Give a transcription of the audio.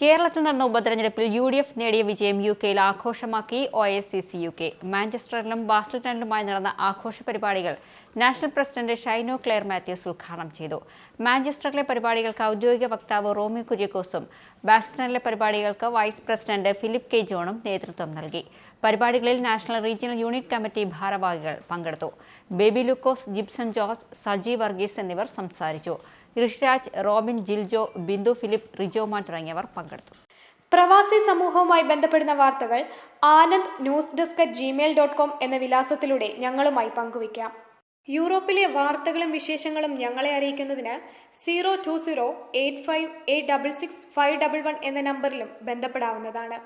കേരളത്തിൽ നടന്ന ഉപതെരഞ്ഞെടുപ്പിൽ UDF നേടിയ വിജയം യുകെയിൽ ആഘോഷമാക്കി OICC UK. മാഞ്ചസ്റ്ററിലും ബാസിൽട്ടണിലുമായി നടന്ന ആഘോഷ പരിപാടികൾ national president Shino Clare Mathews ഉദ്ഘാടനം ചെയ്തു. മാഞ്ചസ്റ്ററിലെ പരിപാടികൾക്ക് ഔദ്യോഗിക വക്താവ് റോമി കുര്യക്കോസും ബാസിൽട്ടണിലെ പരിപാടികൾക്ക് വൈസ് പ്രസിഡന്റ് ഫിലിപ്പ് കെ ജോണും നേതൃത്വം നൽകി. പരിപാടികളിൽ നാഷണൽ റീജിയണൽ യൂണിറ്റ് കമ്മിറ്റി ഭാരവാഹികൾ പങ്കെടുത്തു. ബേബി ലൂക്കോസ്, ജിബ്സൺ ജോർജ്, സജി വർഗീസ് എന്നിവർ സംസാരിച്ചു. ഋഷിരാജ്, റോബിൻ, ജിൽജോ, ബിന്ദു ഫിലിപ്പ്, റിജോമാൻ തുടങ്ങിയവർ പങ്കെടുത്തു. പ്രവാസി സമൂഹവുമായി ബന്ധപ്പെടുന്ന വാർത്തകൾ anand@gmail.com എന്ന വിലാസത്തിലൂടെ ഞങ്ങളുമായി പങ്കുവയ്ക്കാം. യൂറോപ്പിലെ വാർത്തകളും വിശേഷങ്ങളും ഞങ്ങളെ അറിയിക്കുന്നതിന് 02085866511 എന്ന നമ്പറിലും ബന്ധപ്പെടാവുന്നതാണ്.